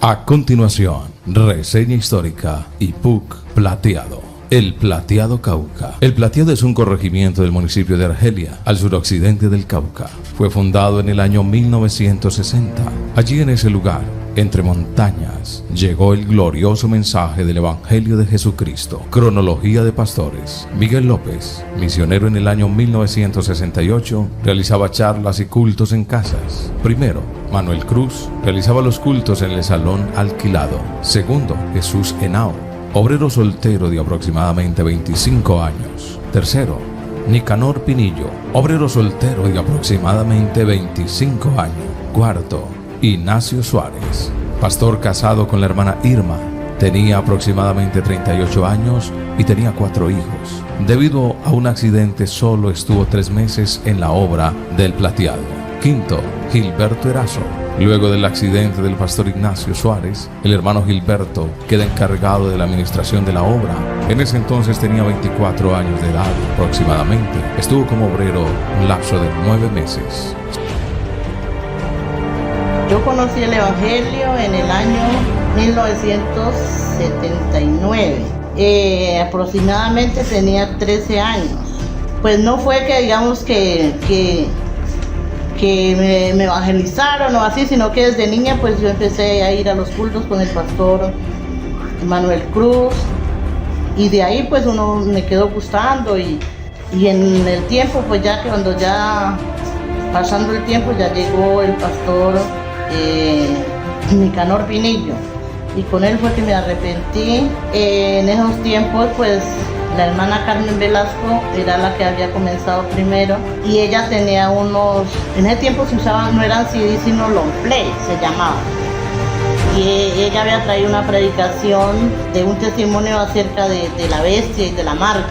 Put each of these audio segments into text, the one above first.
A continuación, reseña histórica y PUC Plateado. El Plateado Cauca. El Plateado es un corregimiento del municipio de Argelia, al suroccidente del Cauca. Fue fundado en el año 1960. Allí en ese lugar, entre montañas, llegó el glorioso mensaje del Evangelio de Jesucristo. Cronología de pastores. Miguel López, misionero en el año 1968, realizaba charlas y cultos en casas. Primero, Manuel Cruz realizaba los cultos en el salón alquilado. Segundo, Jesús Henao, obrero soltero de aproximadamente 25 años. Tercero, Nicanor Pinillo, obrero soltero de aproximadamente 25 años. Cuarto, Ignacio Suárez, pastor casado con la hermana Irma. Tenía aproximadamente 38 años y tenía 4 hijos. Debido a un accidente, solo estuvo 3 meses en la obra del Plateado. Quinto, Gilberto Erazo. Luego del accidente del pastor Ignacio Suárez, el hermano Gilberto queda encargado de la administración de la obra. En ese entonces tenía 24 años de edad aproximadamente. Estuvo como obrero un lapso de 9 meses. Yo conocí el Evangelio en el año 1979. Aproximadamente tenía 13 años. Pues no fue que digamos que me evangelizaron o así, sino que desde niña pues yo empecé a ir a los cultos con el pastor Manuel Cruz, y de ahí pues uno me quedó gustando, y en el tiempo pues ya que cuando ya pasando el tiempo ya llegó el pastor Nicanor Pinillo, y con él fue que me arrepentí. En esos tiempos pues la hermana Carmen Velasco era la que había comenzado primero, y ella tenía unos, en ese tiempo se usaban, no eran CD sino long play, se llamaba. Y ella había traído una predicación de un testimonio acerca de la bestia y de la marca.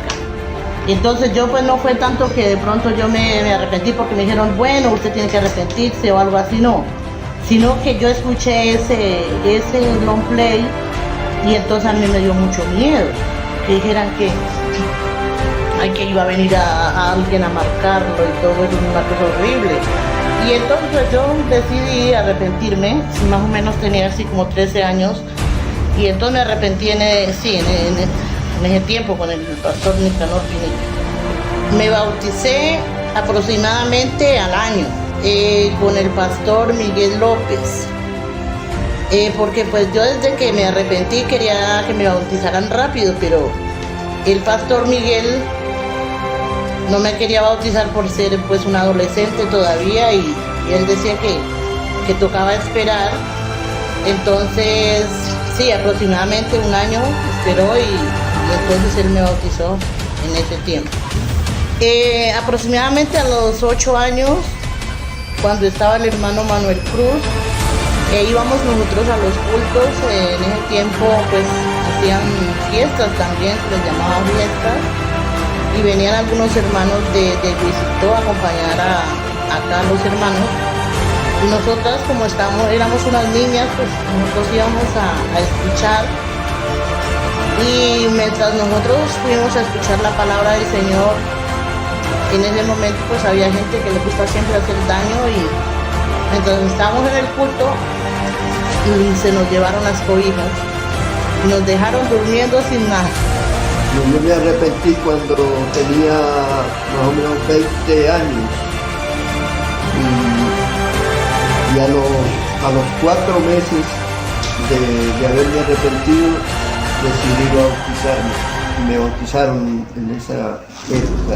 Y entonces yo pues no fue tanto que de pronto yo me arrepentí porque me dijeron, bueno, usted tiene que arrepentirse o algo así, no. Sino que yo escuché ese long play, y entonces a mí me dio mucho miedo. Que dijeran que iba a venir a alguien a marcarlo y todo eso, una cosa horrible. Y entonces yo decidí arrepentirme, más o menos tenía así como 13 años, y entonces me arrepentí en ese tiempo con el pastor Nicanor Pinillo. Me bauticé aproximadamente al año con el pastor Miguel López. Porque pues yo desde que me arrepentí quería que me bautizaran rápido, pero el pastor Miguel no me quería bautizar por ser pues un adolescente todavía, y él decía que tocaba esperar. Entonces sí, aproximadamente un año esperó, y entonces él me bautizó en ese tiempo. Aproximadamente a los 8 años, cuando estaba el hermano Manuel Cruz, íbamos nosotros a los cultos. En ese tiempo pues hacían fiestas también, les llamaban fiestas, y venían algunos hermanos de Luisito a acompañar acá a los hermanos, y nosotras como éramos unas niñas, pues nosotros íbamos a escuchar, y mientras nosotros fuimos a escuchar la palabra del Señor, en ese momento pues había gente que le gusta siempre hacer daño, y mientras estábamos en el culto y se nos llevaron las cobijas, nos dejaron durmiendo sin nada. Yo me arrepentí cuando tenía más o menos 20 años, y a los 4 meses de haberme arrepentido decidí bautizarme, y me bautizaron en esa época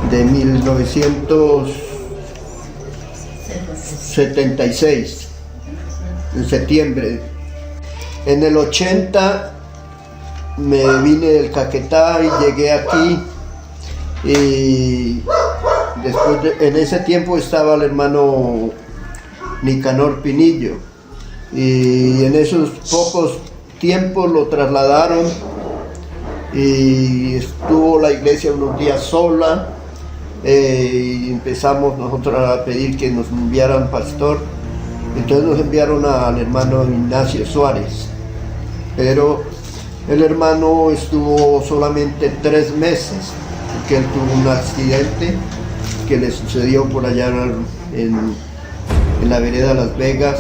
de 1976, en septiembre. En el 80 me vine del Caquetá y llegué aquí, y después en ese tiempo estaba el hermano Nicanor Pinillo, y en esos pocos tiempos lo trasladaron, y estuvo la iglesia unos días sola, y empezamos nosotros a pedir que nos enviaran pastor. Entonces nos enviaron al hermano Ignacio Suárez, pero el hermano estuvo solamente 3 meses, porque él tuvo un accidente que le sucedió por allá en la vereda Las Vegas,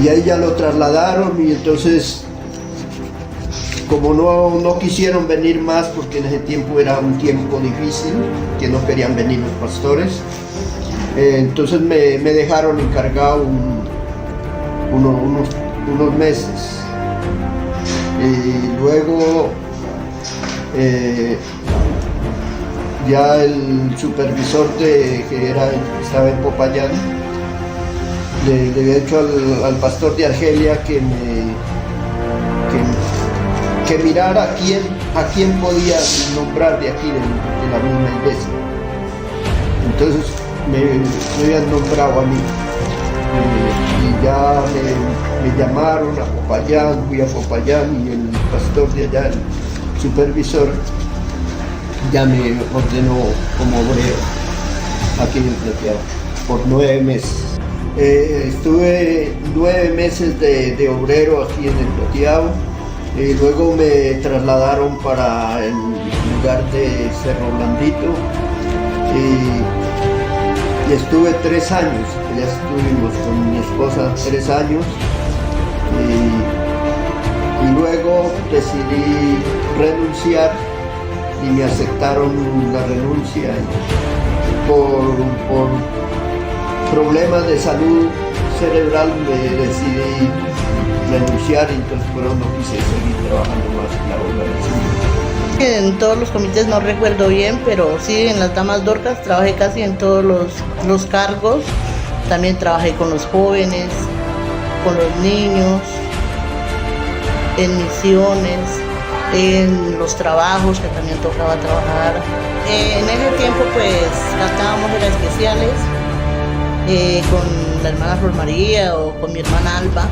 y ahí ya lo trasladaron y entonces como no quisieron venir más porque en ese tiempo era un tiempo difícil, que no querían venir los pastores, entonces me dejaron encargado unos meses. Y luego ya el supervisor que estaba en Popayán le había dicho al pastor de Argelia que mirara a quién podía nombrar de aquí, de la misma iglesia. Entonces me habían nombrado a mí. Y ya me llamaron a Popayán, fui a Popayán y el pastor de allá, el supervisor, ya me ordenó como obrero aquí en el Plateado por 9 meses. Estuve 9 meses de obrero aquí en el Plateado y luego me trasladaron para el lugar de Cerro Blandito y estuve 3 años, ya estuvimos con mi esposa 3 años y luego decidí renunciar y me aceptaron la renuncia por problemas de salud cerebral me decidí renunciar y entonces no quise seguir trabajando más en la organización. En todos los comités no recuerdo bien, pero sí en las Damas Dorcas trabajé casi en todos los cargos. También trabajé con los jóvenes, con los niños, en misiones, en los trabajos que también tocaba trabajar. En ese tiempo pues cantábamos horas especiales con la hermana Flor María o con mi hermana Alba.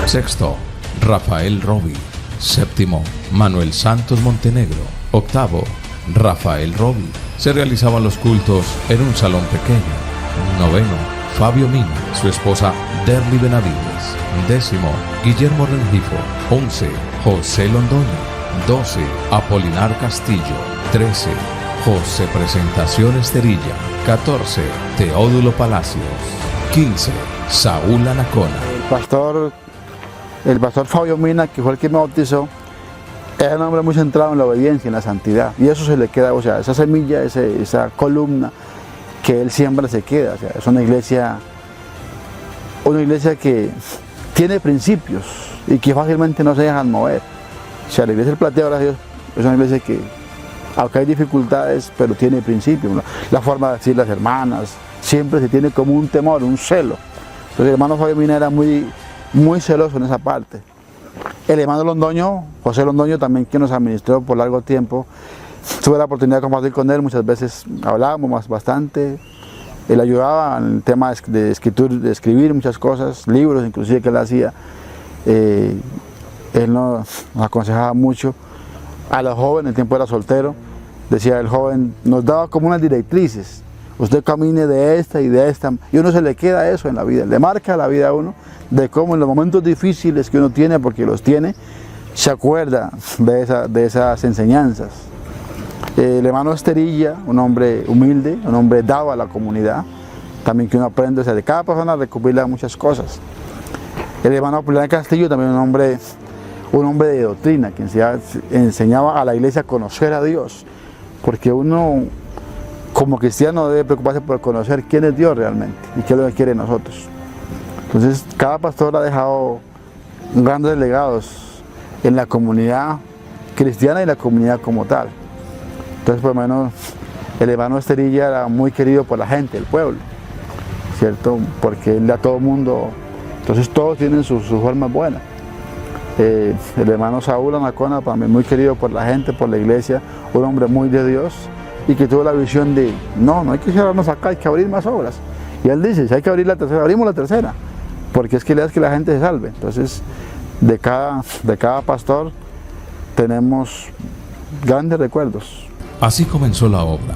Sexto, Rafael Rovi. Séptimo, Manuel Santos Montenegro. Octavo, Rafael Rovi. Se realizaban los cultos en un salón pequeño. Noveno, Fabio Mina, su esposa Derly Benavides. Décimo, Guillermo Rengifo. 11, José Londoño. 12, Apolinar Castillo. 13, José Presentación Esterilla. 14, Teódulo Palacios. 15, Saúl Anacona. El pastor Fabio Mina, que fue el que me bautizó, era un hombre muy centrado en la obediencia, en la santidad, y eso se le queda, o sea, esa semilla, esa columna que él siembra se queda, o sea, es una iglesia que tiene principios y que fácilmente no se dejan mover. O sea, la iglesia del Plateado, gracias a Dios, es una iglesia que, aunque hay dificultades, pero tiene principios. La forma de decir las hermanas, siempre se tiene como un temor, un celo. Entonces el hermano Fabio Mina era muy celoso en esa parte. El hermano Londoño, José Londoño, también que nos administró por largo tiempo, tuve la oportunidad de compartir con él, muchas veces hablábamos bastante, él ayudaba en el tema de escribir muchas cosas, libros inclusive que él hacía, él nos aconsejaba mucho a los jóvenes, el tiempo era soltero, decía el joven, nos daba como unas directrices, usted camine de esta y de esta, y a uno se le queda eso en la vida, le marca la vida a uno, de cómo en los momentos difíciles que uno tiene, porque los tiene, se acuerda de esas enseñanzas. El hermano Esterilla, un hombre humilde, un hombre dado a la comunidad, también que uno aprende, o sea, de cada persona recopila muchas cosas. El hermano Apolinar Castillo, también un hombre de doctrina, que enseñaba a la iglesia a conocer a Dios, porque uno como cristiano debe preocuparse por conocer quién es Dios realmente y qué es lo que quiere de nosotros. Entonces, cada pastor ha dejado grandes legados en la comunidad cristiana y la comunidad como tal. Entonces, por lo menos, el hermano Esterilla era muy querido por la gente, el pueblo, ¿cierto? Porque él a todo el mundo, entonces todos tienen sus formas buenas. El hermano Saúl Anacona, también muy querido por la gente, por la iglesia, un hombre muy de Dios, y que tuvo la visión de, no hay que cerrarnos acá, hay que abrir más obras. Y él dice, si hay que abrir la tercera, abrimos la tercera, porque es que la idea es que la gente se salve. Entonces, de cada pastor tenemos grandes recuerdos. Así comenzó la obra.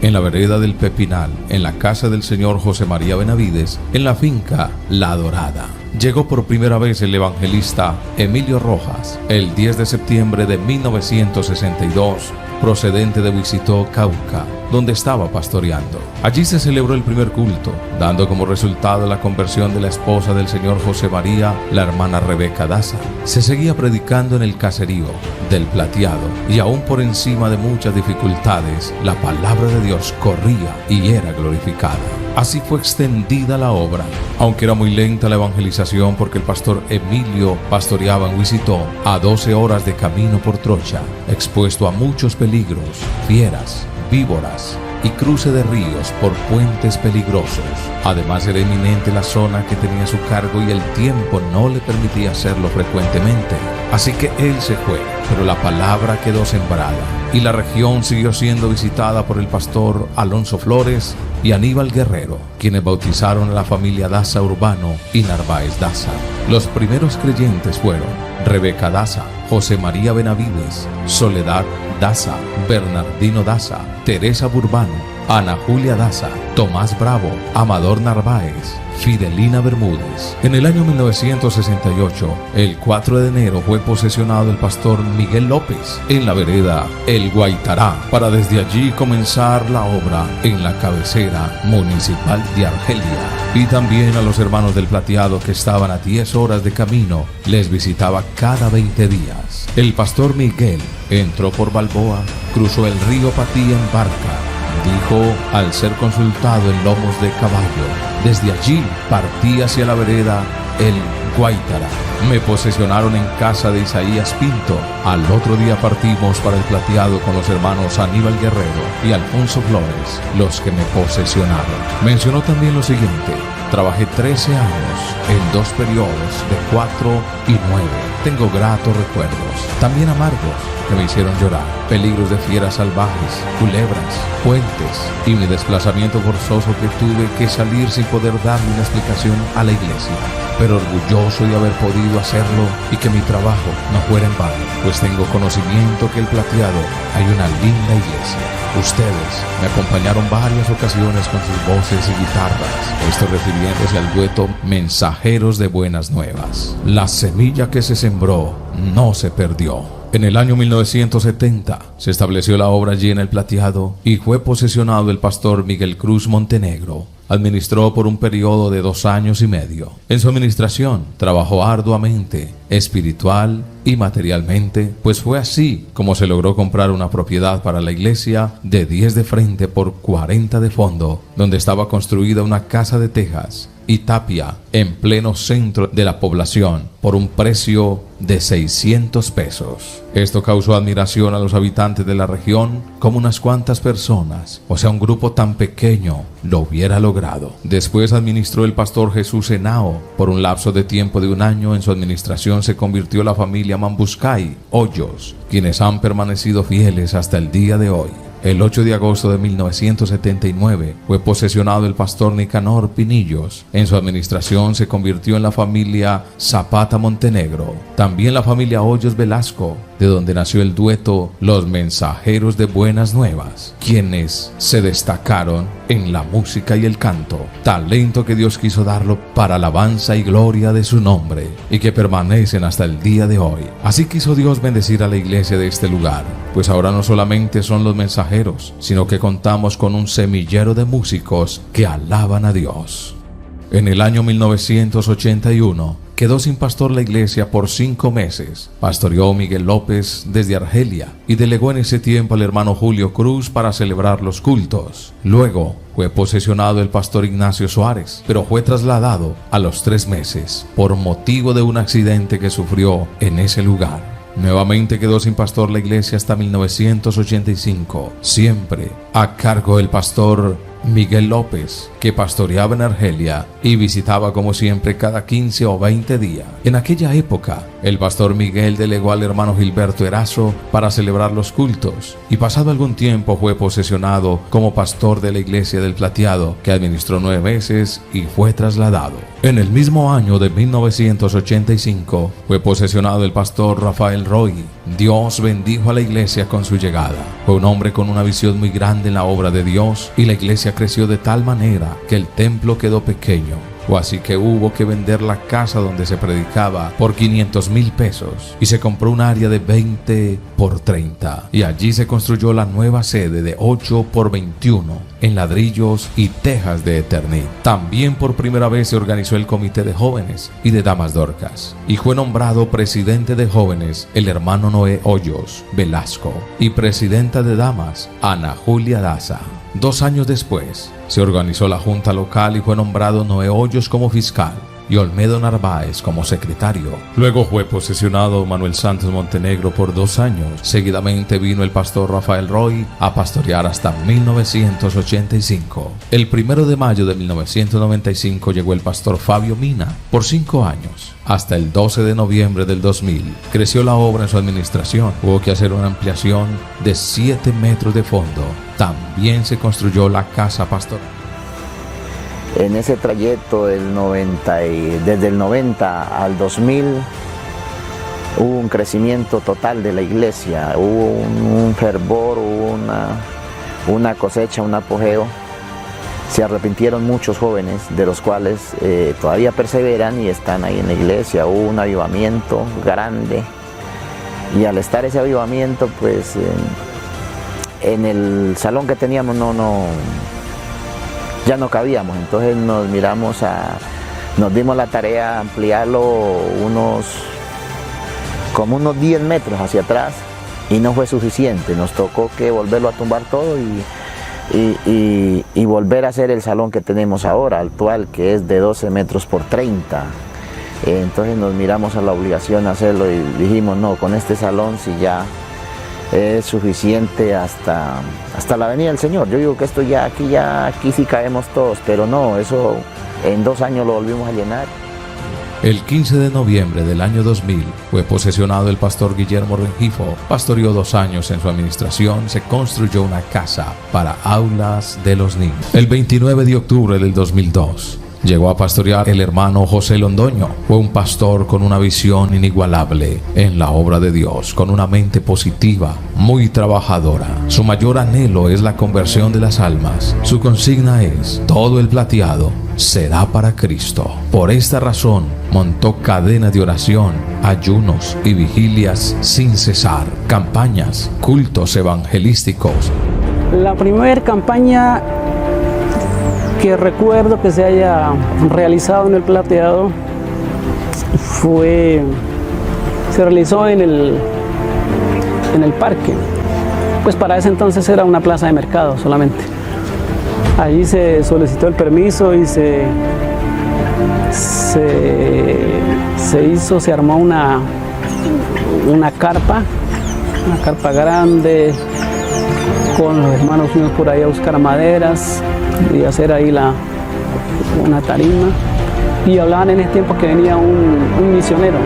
En la vereda del Pepinal, en la casa del señor José María Benavides, en la finca La Dorada. Llegó por primera vez el evangelista Emilio Rojas el 10 de septiembre de 1962, procedente de Huizito, Cauca, donde estaba pastoreando. Allí se celebró el primer culto, dando como resultado la conversión de la esposa del señor José María, la hermana Rebeca Daza. Se seguía predicando en el caserío del Plateado y aún por encima de muchas dificultades, la palabra de Dios corría y era glorificada. Así fue extendida la obra, aunque era muy lenta la evangelización porque el pastor Emilio pastoreaba en Huizito, a 12 horas de camino por trocha, expuesto a muchos peligros, fieras, víboras y cruce de ríos por puentes peligrosos. Además era eminente la zona que tenía a su cargo y el tiempo no le permitía hacerlo frecuentemente. Así que él se fue, pero la palabra quedó sembrada y la región siguió siendo visitada por el pastor Alonso Flores y Aníbal Guerrero, quienes bautizaron a la familia Daza Urbano y Narváez Daza. Los primeros creyentes fueron Rebeca Daza, José María Benavides, Soledad Daza, Bernardino Daza, Teresa Burbano, Ana Julia Daza, Tomás Bravo, Amador Narváez, Fidelina Bermúdez. En el año 1968, el 4 de enero, fue posesionado el pastor Miguel López en la vereda El Guaitará, para desde allí comenzar la obra en la cabecera municipal de Argelia. Y también a los hermanos del Plateado, que estaban a 10 horas de camino, les visitaba cada 20 días. El pastor Miguel entró por Balboa, cruzó el río Patí en barca. Dijo al ser consultado en lomos de caballo, desde allí partí hacia la vereda El Guaitara. Me posesionaron en casa de Isaías Pinto. Al otro día partimos para el Plateado con los hermanos Aníbal Guerrero y Alfonso Flores, los que me posesionaron. Mencionó también lo siguiente: trabajé 13 años en 2 periodos de 4 y 9. Tengo gratos recuerdos, también amargos, que me hicieron llorar. Peligros de fieras salvajes, culebras, puentes y mi desplazamiento forzoso que tuve que salir sin poder darle una explicación a la iglesia. Pero orgulloso de haber podido hacerlo y que mi trabajo no fuera en vano, pues tengo conocimiento que el Plateado hay una linda iglesia. Ustedes me acompañaron varias ocasiones con sus voces y guitarras, esto refiriéndose al dueto Mensajeros de Buenas Nuevas. La semilla que se sembró no se perdió. En el año 1970 se estableció la obra allí en el Plateado y fue posesionado el pastor Miguel Cruz Montenegro. Administró por un periodo de 2 años y medio. En su administración trabajó arduamente, espiritual y materialmente, pues fue así como se logró comprar una propiedad para la iglesia de 10 de frente por 40 de fondo, donde estaba construida una casa de tejas y tapia en pleno centro de la población por un precio de 600 pesos. Esto causó admiración a los habitantes de la región, como unas cuantas personas, o sea un grupo tan pequeño, lo hubiera logrado. Después administró el pastor Jesús Henao por un lapso de tiempo de 1 año. En su administración se convirtió la familia Mambuscay Hoyos, quienes han permanecido fieles hasta el día de hoy. El 8 de agosto de 1979 fue posesionado el pastor Nicanor Pinillos. En su administración se convirtió en la familia Zapata Montenegro. También la familia Hoyos Velasco, de donde nació el dueto Los Mensajeros de Buenas Nuevas, quienes se destacaron en la música y el canto, talento que Dios quiso darlo para alabanza y gloria de su nombre, y que permanecen hasta el día de hoy. Así quiso Dios bendecir a la iglesia de este lugar, pues ahora no solamente son los mensajeros, sino que contamos con un semillero de músicos que alaban a Dios. En el año 1981 quedó sin pastor la iglesia por 5 meses. Pastoreó Miguel López desde Argelia y delegó en ese tiempo al hermano Julio Cruz para celebrar los cultos. Luego fue posesionado el pastor Ignacio Suárez, pero fue trasladado a los 3 meses por motivo de un accidente que sufrió en ese lugar. Nuevamente quedó sin pastor la iglesia hasta 1985, siempre a cargo del pastor Miguel López, que pastoreaba en Argelia y visitaba como siempre cada 15 o 20 días. En aquella época, el pastor Miguel delegó al hermano Gilberto Erazo para celebrar los cultos y pasado algún tiempo fue posesionado como pastor de la iglesia del Plateado, que administró 9 meses y fue trasladado. En el mismo año de 1985 fue posesionado el pastor Rafael Roy. Dios bendijo a la iglesia con su llegada. Fue un hombre con una visión muy grande en la obra de Dios y la iglesia creció de tal manera que el templo quedó pequeño. Fue así que hubo que vender la casa donde se predicaba por 500,000 pesos y se compró un área de 20 por 30 y allí se construyó la nueva sede de 8 por 21 en ladrillos y tejas de Eternit. También por primera vez se organizó el comité de jóvenes y de damas Dorcas y fue nombrado presidente de jóvenes el hermano Noé Hoyos Velasco y presidenta de damas Ana Julia Daza. 2 años después, se organizó la junta local y fue nombrado Noé Hoyos como fiscal y Olmedo Narváez como secretario. Luego fue posesionado Manuel Santos Montenegro por 2 años. Seguidamente vino el pastor Rafael Roy a pastorear hasta 1985. El 1 de mayo de 1995 llegó el pastor Fabio Mina por 5 años. Hasta el 12 de noviembre del 2000 creció la obra en su administración. Hubo que hacer una ampliación de 7 metros de fondo. También se construyó la casa pastoral. En ese trayecto desde el 90 al 2000 hubo un crecimiento total de la iglesia, hubo un fervor, hubo una cosecha, un apogeo. Se arrepintieron muchos jóvenes, de los cuales todavía perseveran y están ahí en la iglesia. Hubo un avivamiento grande y al estar ese avivamiento, pues en el salón que teníamos ya no cabíamos, entonces nos dimos la tarea de ampliarlo como unos 10 metros hacia atrás y no fue suficiente, nos tocó que volverlo a tumbar todo y volver a hacer el salón que tenemos ahora, actual, que es de 12 metros por 30. Entonces nos miramos a la obligación de hacerlo y dijimos, no, con este salón si ya es suficiente hasta la venida del Señor. Yo digo que esto aquí sí caemos todos, pero no, eso en 2 años lo volvimos a llenar. El 15 de noviembre del año 2000 fue posesionado el pastor Guillermo Rengifo. Pastoreó 2 años en su administración. Se construyó una casa para aulas de los niños. El 29 de octubre del 2002 llegó a pastorear el hermano José Londoño. Fue un pastor con una visión inigualable en la obra de Dios, con una mente positiva, muy trabajadora. Su mayor anhelo es la conversión de las almas. Su consigna es: todo el Plateado será para Cristo. Por esta razón, montó cadenas de oración, ayunos y vigilias sin cesar, campañas, cultos evangelísticos. La primera campaña que recuerdo que se haya realizado en el Plateado se realizó en el parque. Pues para ese entonces era una plaza de mercado solamente. Allí se solicitó el permiso y se armó una carpa grande, con los hermanos fuimos por ahí a buscar maderas y hacer ahí una tarima. Y hablaban en ese tiempo que venía un misionero.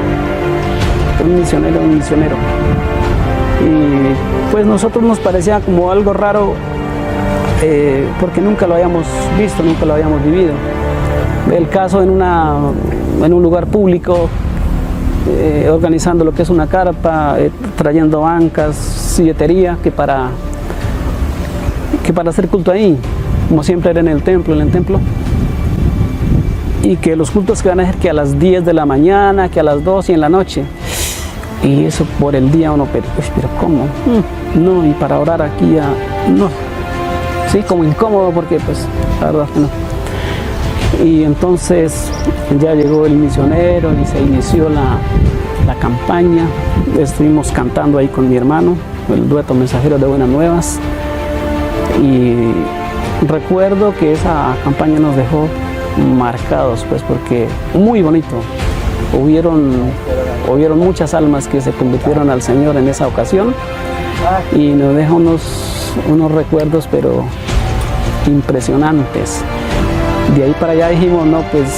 Y pues nosotros nos parecía como algo raro, porque nunca lo habíamos visto, nunca lo habíamos vivido. El caso en un lugar público, organizando lo que es una carpa, trayendo bancas, silletería, que para hacer culto ahí, como siempre era en el templo, y que los cultos que van a ser que a las 10 de la mañana, que a las 2 y en la noche, y eso por el día uno, pero ¿cómo? No, y para orar aquí ya, no, sí, como incómodo, porque pues la verdad que no. Y entonces ya llegó el misionero y se inició la campaña. Estuvimos cantando ahí con mi hermano, el dueto Mensajeros de Buenas Nuevas, y recuerdo que esa campaña nos dejó marcados, pues, porque muy bonito. Hubieron muchas almas que se convirtieron al Señor en esa ocasión y nos deja unos recuerdos, pero impresionantes. De ahí para allá dijimos, no, pues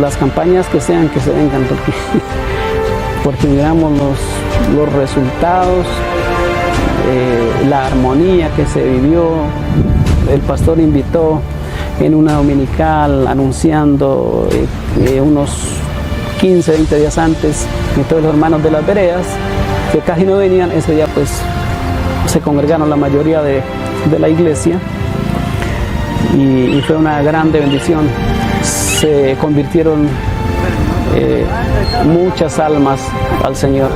las campañas que sean, que se vengan, porque miramos los resultados, la armonía que se vivió. El pastor invitó en una dominical anunciando unos 15, 20 días antes que todos los hermanos de las veredas, que casi no venían, ese día pues se congregaron la mayoría de la iglesia y fue una grande bendición. Se convirtieron muchas almas al Señor.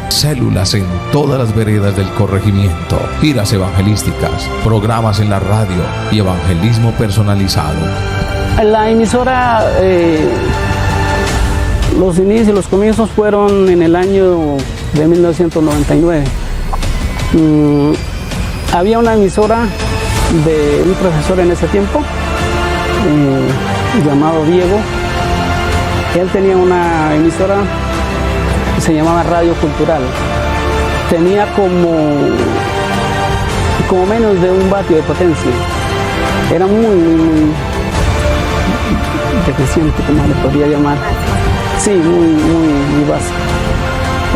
Células en todas las veredas del corregimiento, giras evangelísticas, programas en la radio y evangelismo personalizado. La emisora, los inicios, los comienzos fueron en el año de 1999. Había una emisora de un profesor en ese tiempo, llamado Diego. Él tenía una emisora que se llamaba Radio Cultural. Tenía como menos de 1 vatio de potencia. Era muy deficiente, como le podría llamar. Sí, muy básico.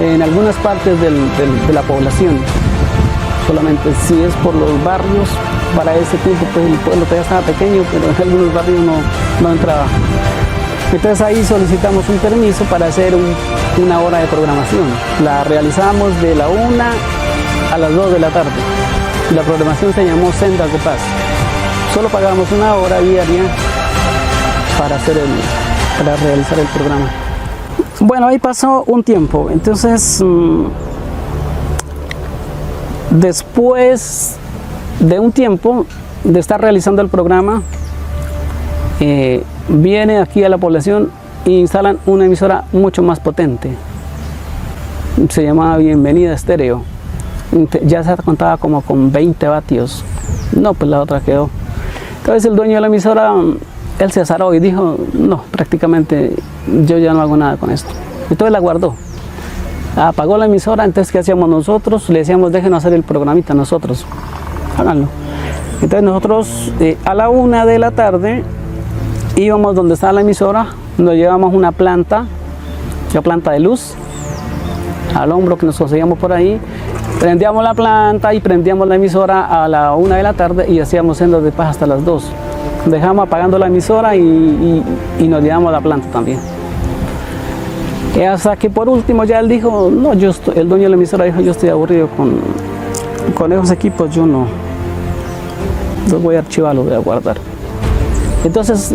En algunas partes de la población. Solamente si es por los barrios, para ese tiempo pues el pueblo todavía estaba pequeño, pero en algunos barrios no entraba. Entonces ahí solicitamos un permiso para hacer una hora de programación. La realizamos de la 1 a las 2 de la tarde. Y la programación se llamó Sendas de Paz. Solo pagábamos 1 hora diaria para realizar el programa. Bueno, ahí pasó un tiempo. Entonces, después de un tiempo de estar realizando el programa, viene aquí a la población e instalan una emisora mucho más potente. Se llamaba Bienvenida Estéreo. Ya se contaba como con 20 vatios. No, pues la otra quedó. Entonces el dueño de la emisora, él se azaró y dijo, no, prácticamente yo ya no hago nada con esto. Entonces la guardó. Apagó la emisora. Entonces, ¿qué hacíamos nosotros? Le decíamos, déjenos hacer el programita nosotros. Háganlo. Entonces nosotros a la 1 de la tarde íbamos donde estaba la emisora, nos llevamos una planta, la planta de luz, al hombro que nos conseguíamos por ahí, prendíamos la planta y prendíamos la emisora a la 1 de la tarde y hacíamos Sendas de Paz hasta las 2. Dejamos apagando la emisora y nos llevamos la planta también. Y hasta que por último ya él dijo, no, el dueño de la emisora dijo, yo estoy aburrido con esos equipos, yo no, los voy a archivar, los voy a guardar. Entonces,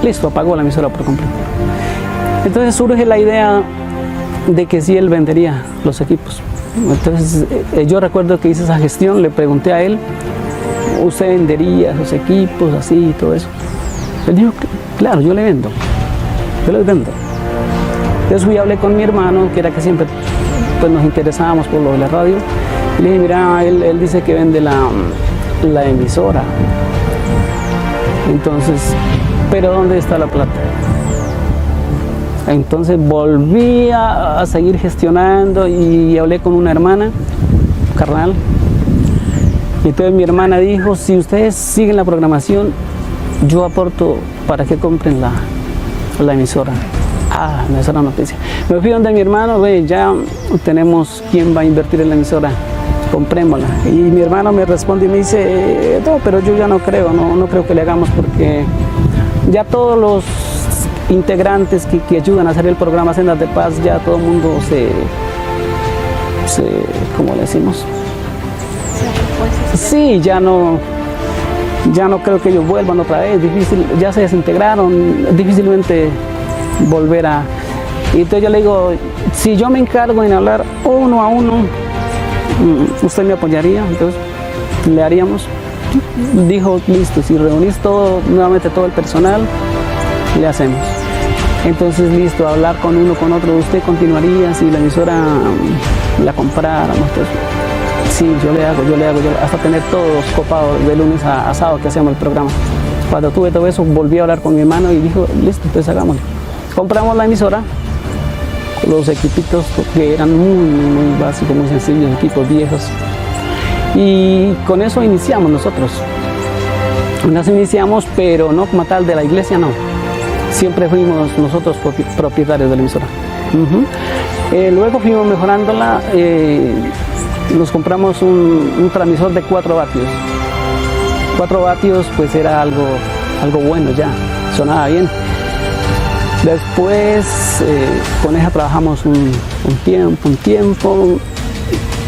listo, apagó la emisora por completo. Entonces surge la idea de que sí él vendería los equipos. Entonces yo recuerdo que hice esa gestión, le pregunté a él, ¿usted vendería esos equipos así y todo eso? Él dijo, claro, yo le vendo, yo les vendo. Entonces fui y hablé con mi hermano, que era que siempre pues, nos interesábamos por lo de la radio. Y le dije, mira, él dice que vende la emisora. Entonces, ¿pero dónde está la plata? Entonces volví a seguir gestionando y hablé con una hermana, carnal. Y entonces mi hermana dijo, si ustedes siguen la programación, yo aporto para que compren la emisora. No, esa es la noticia. Me fui donde mi hermano, ve, ya tenemos quién va a invertir en la emisora, comprémosla. Y mi hermano me responde y me dice, no, pero yo ya no creo, no creo que le hagamos porque ya todos los integrantes que ayudan a hacer el programa Sendas de Paz, ya todo el mundo ¿cómo le decimos? Sí, ya no creo que ellos vuelvan otra vez, ya se desintegraron, difícilmente volver a... Y entonces yo le digo, si yo me encargo en hablar 1 a 1, ¿usted me apoyaría? Entonces le haríamos. Dijo, listo, si reunís nuevamente todo el personal, le hacemos. Entonces, listo, hablar con uno, con otro, ¿usted continuaría si la emisora la compráramos? Entonces, sí, yo le hago, hasta tener todos copados de lunes a sábado que hacíamos el programa. Cuando tuve todo eso, volví a hablar con mi hermano y dijo, listo, entonces hagámoslo. Compramos la emisora, los equipitos que eran muy básicos, muy sencillos, equipos viejos. Y con eso iniciamos nosotros. Nos iniciamos, pero no como tal de la iglesia, no. Siempre fuimos nosotros propietarios de la emisora. Luego fuimos mejorándola, nos compramos un transmisor de 4 vatios. 4 vatios pues era algo bueno ya, sonaba bien. Después con esa trabajamos un tiempo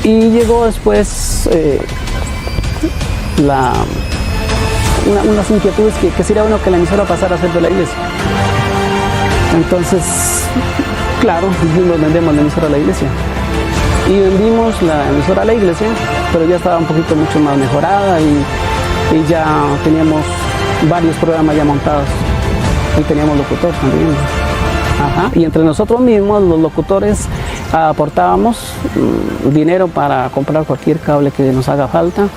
y llegó después unas inquietudes que sería bueno que la emisora pasara a ser de la iglesia. Entonces, claro, dijimos, vendemos la emisora a la iglesia. Y vendimos la emisora a la iglesia, pero ya estaba un poquito mucho más mejorada y ya teníamos varios programas ya montados. Y teníamos locutor también. Y entre nosotros mismos, los locutores, aportábamos dinero para comprar cualquier cable que nos haga falta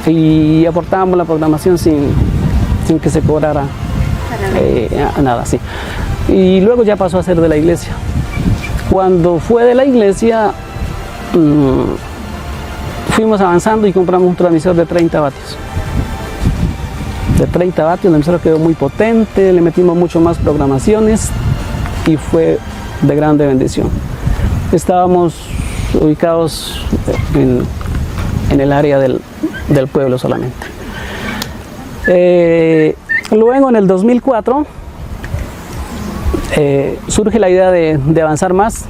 y aportábamos la programación sin que se cobrara nada, sí. Y luego ya pasó a ser de la iglesia. Cuando fue de la iglesia, fuimos avanzando y compramos un transmisor de 30 vatios. De 30 vatios, la emisora quedó muy potente, le metimos mucho más programaciones y fue de grande bendición. Estábamos ubicados en el área del pueblo solamente. Luego en el 2004 surge la idea de avanzar más.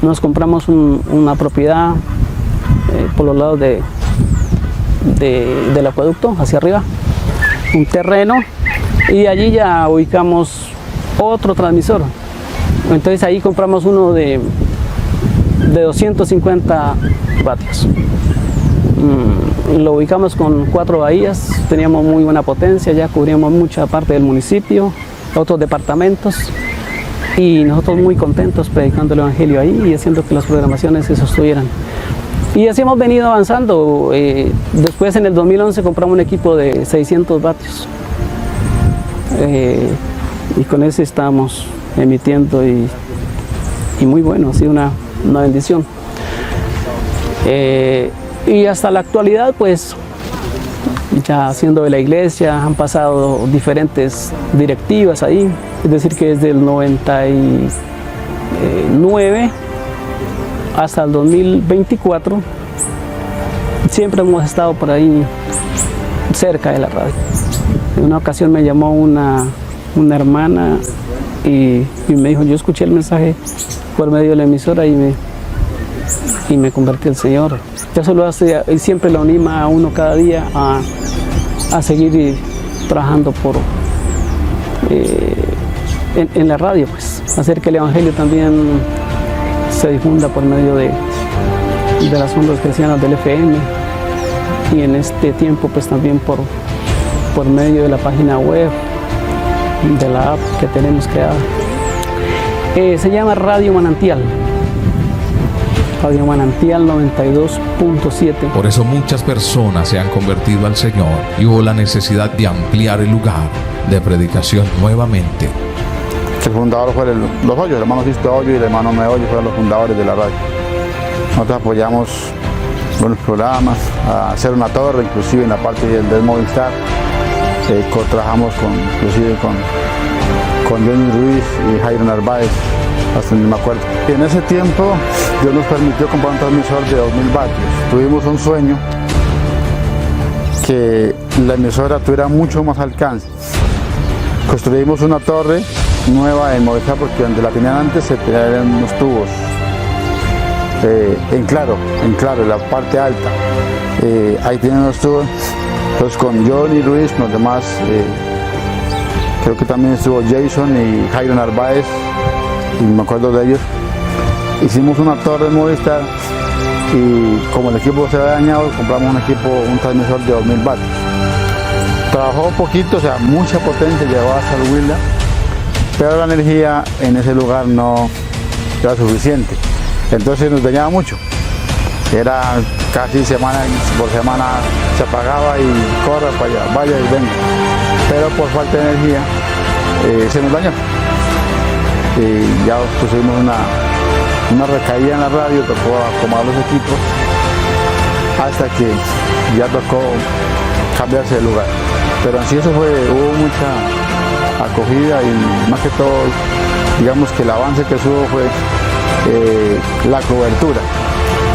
Nos compramos una propiedad por los lados del acueducto, hacia arriba, un terreno, y allí ya ubicamos otro transmisor. Entonces ahí compramos uno de 250 vatios. Lo ubicamos con 4 bahías, teníamos muy buena potencia, ya cubríamos mucha parte del municipio, otros departamentos, y nosotros muy contentos predicando el evangelio ahí y haciendo que las programaciones se sostuvieran. Y así hemos venido avanzando. Después en el 2011 compramos un equipo de 600 vatios y con ese estamos emitiendo y muy bueno, ha sido una bendición. Y hasta la actualidad, pues ya siendo de la iglesia, han pasado diferentes directivas ahí, es decir que desde el 99 hasta el 2024 siempre hemos estado por ahí cerca de la radio. En una ocasión me llamó una hermana y me dijo, yo escuché el mensaje por medio de la emisora y me convertí al Señor. Eso lo hace y siempre lo anima a uno cada día a seguir trabajando en la radio, pues hacer que el evangelio también se difunda por medio de las ondas cristianas del FM y en este tiempo pues también por medio de la página web, de la app que tenemos creada. Se llama Radio Manantial. Radio Manantial 92.7. Por eso muchas personas se han convertido al Señor y hubo la necesidad de ampliar el lugar de predicación nuevamente. El fundador fue los Hoyos, el hermano Sisto Hoyo y el hermano Me Hoyo fueron los fundadores de la radio. Nosotros apoyamos buenos programas, a hacer una torre, inclusive en la parte del Movistar. Trabajamos inclusive con Johnny Ruiz y Jairo Narváez, hasta ni me acuerdo. Y en ese tiempo Dios nos permitió comprar un transmisor de 2000 vatios. Tuvimos un sueño que la emisora tuviera mucho más alcance. Construimos una torre nueva en Movistar porque donde la tenían antes se tenían unos tubos en claro, en la parte alta. Ahí tienen los tubos. Entonces con Johnny Ruiz, los demás, creo que también estuvo Jason y Jairo Narváez, y me acuerdo de ellos. Hicimos una torre en Movistar y como el equipo se había dañado, compramos un transmisor de 2000 vatios. Trabajó poquito, o sea, mucha potencia, llegó hasta el Huila, pero la energía en ese lugar no era suficiente. Entonces nos dañaba mucho. Era casi semana por semana se apagaba y corre para allá, vaya y venga. Pero por falta de energía se nos dañó. Y ya pusimos una recaída en la radio, tocó acomodar los equipos, hasta que ya tocó cambiarse de lugar. Pero así hubo mucha acogida y más que todo, digamos que el avance que hubo fue la cobertura,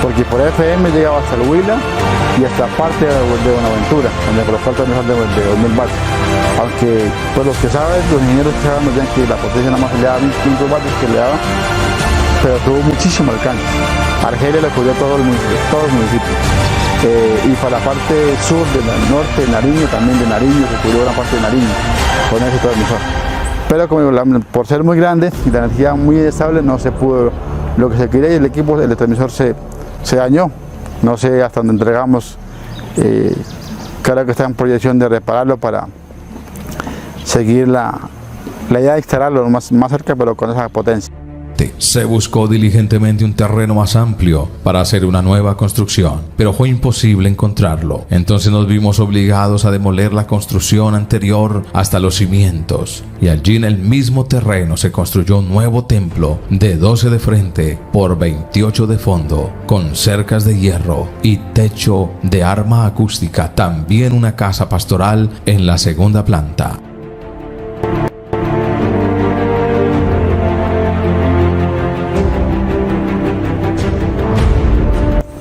porque por FM llegaba hasta el Huila y hasta parte de Buenaventura, donde colocó el transmisor de 2000 vatios. Aunque pues los que saben, los ingenieros que saben, nos dicen que la potencia nada más le daba 1500 vatios que le daba, pero tuvo muchísimo alcance. Argelia le cubrió todos los municipios. Y para la parte sur del norte, Nariño, también de Nariño, se cubrió una parte de Nariño con ese transmisor. Pero como por ser muy grande y la energía muy estable, no se pudo lo que se quería y el transmisor se dañó. No sé hasta dónde entregamos, creo que está en proyección de repararlo para seguir la idea de instalarlo más cerca, pero con esa potencia. Se buscó diligentemente un terreno más amplio para hacer una nueva construcción, pero fue imposible encontrarlo. Entonces nos vimos obligados a demoler la construcción anterior hasta los cimientos, y allí en el mismo terreno se construyó un nuevo templo de 12 de frente por 28 de fondo, con cercas de hierro y techo de arma acústica, también una casa pastoral en la segunda planta.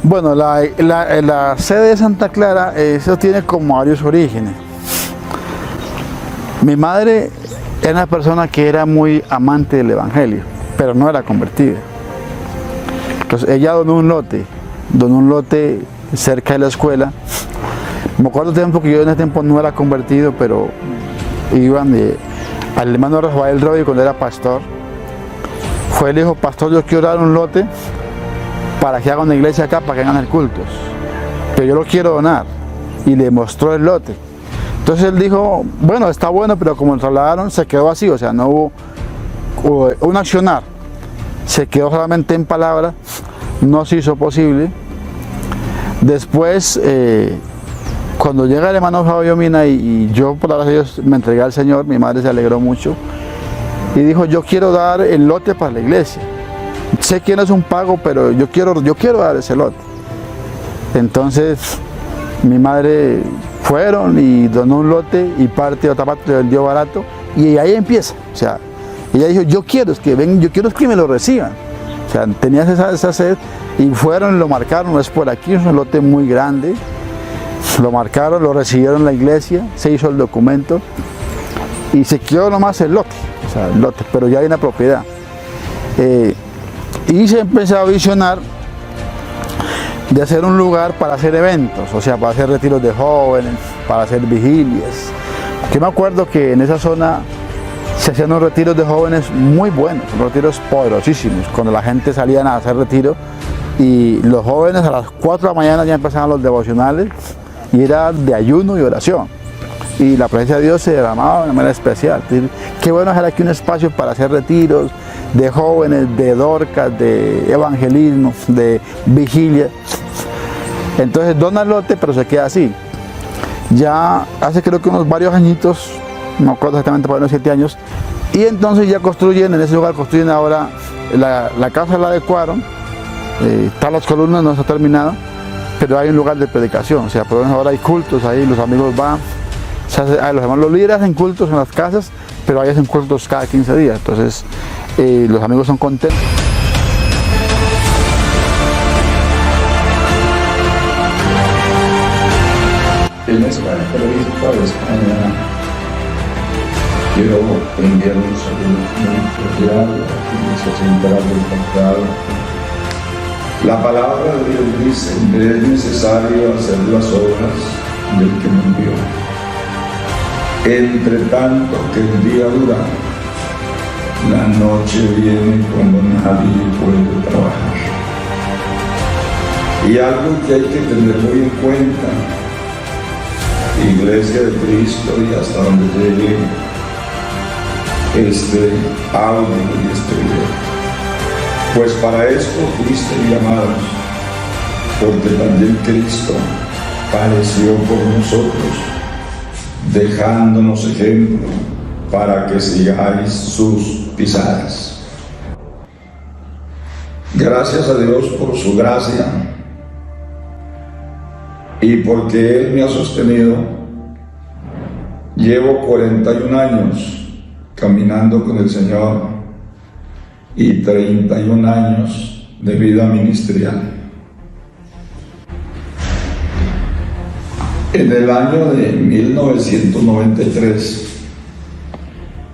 Bueno, la sede de Santa Clara, eso tiene como varios orígenes. Mi madre era una persona que era muy amante del Evangelio, pero no era convertida. Entonces ella donó un lote cerca de la escuela. Me acuerdo tiempo que yo en ese tiempo no era convertido, pero iban al hermano Rafael Roy cuando era pastor. Fue el hijo, pastor, yo quiero dar un lote para que haga una iglesia acá, para que hagan el cultos, pero yo lo quiero donar, y le mostró el lote. Entonces él dijo, bueno, está bueno, pero como lo trasladaron, se quedó así, o sea, no hubo un accionar, se quedó solamente en palabras, no se hizo posible. Después, cuando llega el hermano Fabio Mina y yo, por la gracia de Dios, me entregué al Señor, mi madre se alegró mucho, y dijo, yo quiero dar el lote para la iglesia. Sé que no es un pago, pero yo quiero dar ese lote. Entonces mi madre fueron y donó un lote y otra parte le vendió barato, y ahí empieza. O sea, ella dijo, yo quiero que me lo reciban. O sea, tenías esa sed, y fueron y lo marcaron, no es por aquí, es un lote muy grande. Lo marcaron, lo recibieron en la iglesia, se hizo el documento y se quedó nomás el lote, pero ya hay una propiedad. Y se empezó a visionar de hacer un lugar para hacer eventos, o sea, para hacer retiros de jóvenes, para hacer vigilias. Yo me acuerdo que en esa zona se hacían unos retiros de jóvenes muy buenos, unos retiros poderosísimos, cuando la gente salía a hacer retiro, y los jóvenes a las 4 de la mañana ya empezaban los devocionales, y era de ayuno y oración, y la presencia de Dios se derramaba de una manera especial. Qué bueno hacer aquí un espacio para hacer retiros de jóvenes, de dorcas, de evangelismo, de vigilia. Entonces dona el lote, pero se queda así. Ya hace creo que unos varios añitos, no me acuerdo exactamente, por unos 7 años, y entonces ya construyen, en ese lugar construyen ahora, la casa la adecuaron, están las columnas, no está terminada, pero hay un lugar de predicación, o sea, por lo menos ahora hay cultos ahí, los amigos van, los líderes hacen cultos en las casas, pero ahí hacen cultos cada 15 días, entonces los amigos son contentos. El mensaje que le hice para España, quiero enviar un saludo muy cordial a la Central del Pecado. La palabra de Dios dice que es necesario hacer las obras del que me envió. Entre tanto que el día dura, la noche viene cuando nadie puede trabajar. Y algo que hay que tener muy en cuenta, Iglesia de Cristo, y hasta donde llegue este audio y este video, pues para esto fuiste llamados, porque también Cristo padeció por nosotros, dejándonos ejemplo para que sigáis sus pisadas. Gracias a Dios por su gracia y porque Él me ha sostenido Llevo 41 años caminando con el Señor y 31 años de vida ministerial. En el año de 1993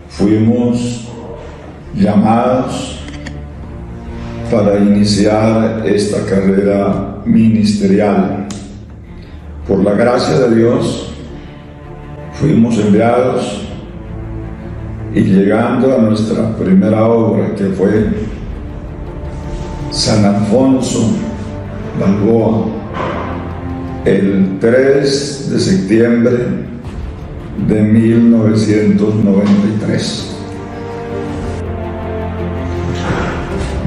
fuimos llamados para iniciar esta carrera ministerial. Por la gracia de Dios, fuimos enviados y llegando a nuestra primera obra, que fue San Alfonso, Balboa, el 3 de septiembre de 1993.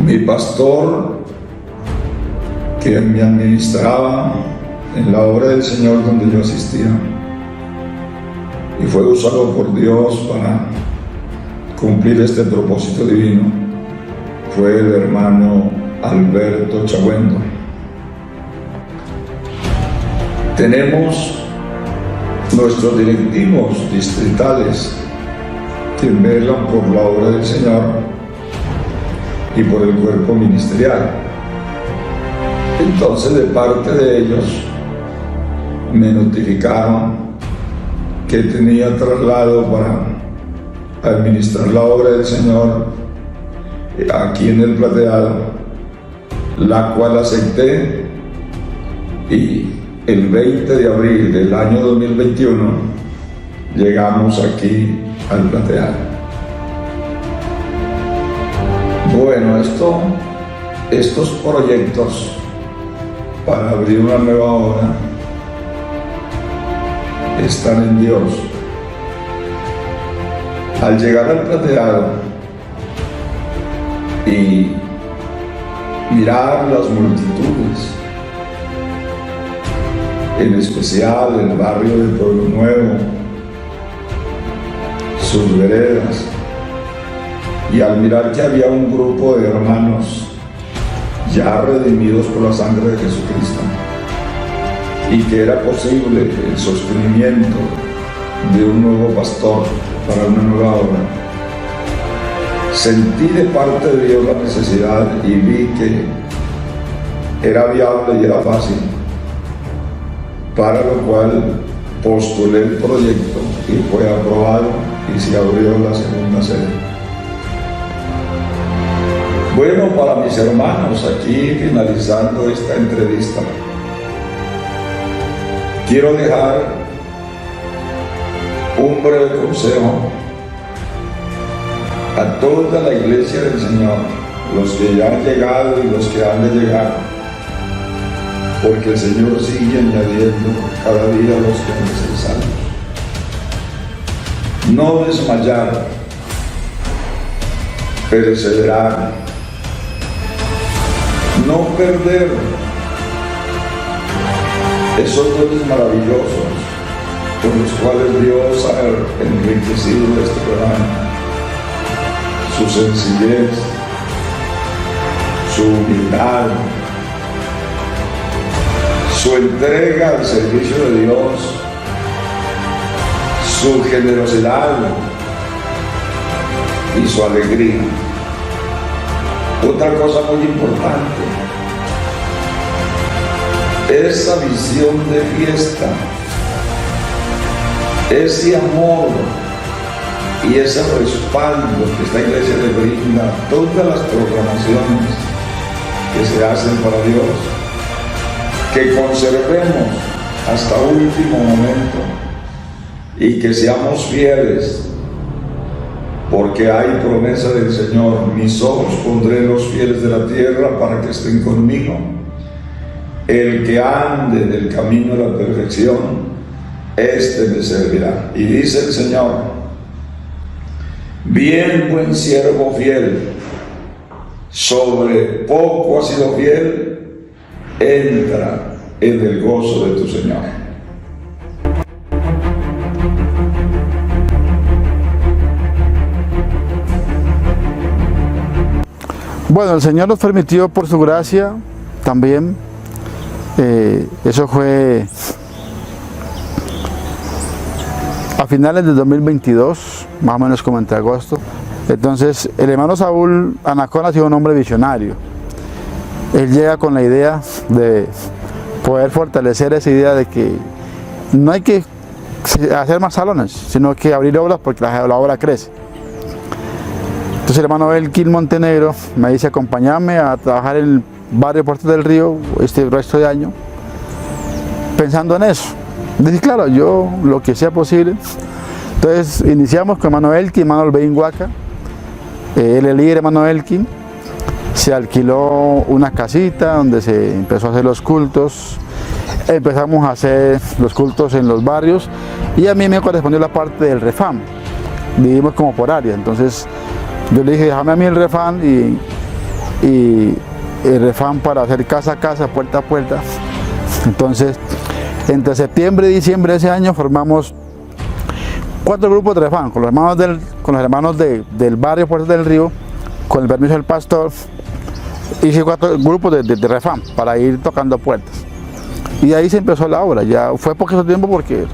Mi pastor, que me administraba en la obra del Señor donde yo asistía, y fue usado por Dios para cumplir este propósito divino, fue el hermano Alberto Chagüendo. Tenemos nuestros directivos distritales que velan por la obra del Señor y por el cuerpo ministerial. Entonces, de parte de ellos, me notificaron que tenía traslado para administrar la obra del Señor aquí en el Plateado, la cual acepté, y el 20 de abril del año 2021 llegamos aquí al Plateado. Bueno, estos proyectos para abrir una nueva obra están en Dios. Al llegar al Plateado y mirar las multitudes, en especial el barrio del Pueblo Nuevo, sus veredas, y al mirar que había un grupo de hermanos ya redimidos por la sangre de Jesucristo, y que era posible el sostenimiento de un nuevo pastor para una nueva obra, sentí de parte de Dios la necesidad y vi que era viable y era fácil, para lo cual postulé el proyecto y fue aprobado y se abrió la segunda sede. Bueno, para mis hermanos, aquí finalizando esta entrevista, quiero dejar un breve consejo a toda la iglesia del Señor, los que ya han llegado y los que han de llegar, porque el Señor sigue añadiendo cada día los que han de ser salvos. No desmayar, perseverar, no perder esos dones maravillosos por los cuales Dios ha enriquecido este programa, su sencillez, su humildad, su entrega al servicio de Dios, su generosidad y su alegría. Otra cosa muy importante, esa visión de fiesta, ese amor y ese respaldo que esta iglesia le brinda a todas las programaciones que se hacen para Dios, que conservemos hasta último momento y que seamos fieles, porque hay promesa del Señor: mis ojos pondré en los fieles de la tierra para que estén conmigo. El que ande en el camino de la perfección, este me servirá. Y dice el Señor: bien, buen siervo fiel, sobre poco has sido fiel, entra en el gozo de tu Señor. Bueno, el Señor nos permitió por su gracia también, eso fue a finales del 2022, más o menos como entre agosto. Entonces, el hermano Saúl Anacona ha sido un hombre visionario. Él llega con la idea de poder fortalecer esa idea de que no hay que hacer más salones, sino que abrir obras porque la obra crece. Entonces el hermano Elkin Montenegro me dice: acompáñame a trabajar en el barrio Puerto del Río este resto de año, pensando en eso. Dije, claro, yo lo que sea posible. Entonces iniciamos con hermano Elkin, hermano Albeín Huaca, el líder hermano Elkin. Se alquiló una casita donde se empezó a hacer los cultos. Empezamos a hacer los cultos en los barrios y a mí me correspondió la parte del refam. Vivimos como por área, entonces yo le dije: déjame a mí el refam y el refam para hacer casa a casa, puerta a puerta. Entonces, entre septiembre y diciembre de ese año formamos 4 grupos de refam, con los hermanos del barrio Puerto del Río, con el permiso del pastor. Hice 4 grupos de refam para ir tocando puertas. Y ahí se empezó la obra. Ya fue poquito tiempo porque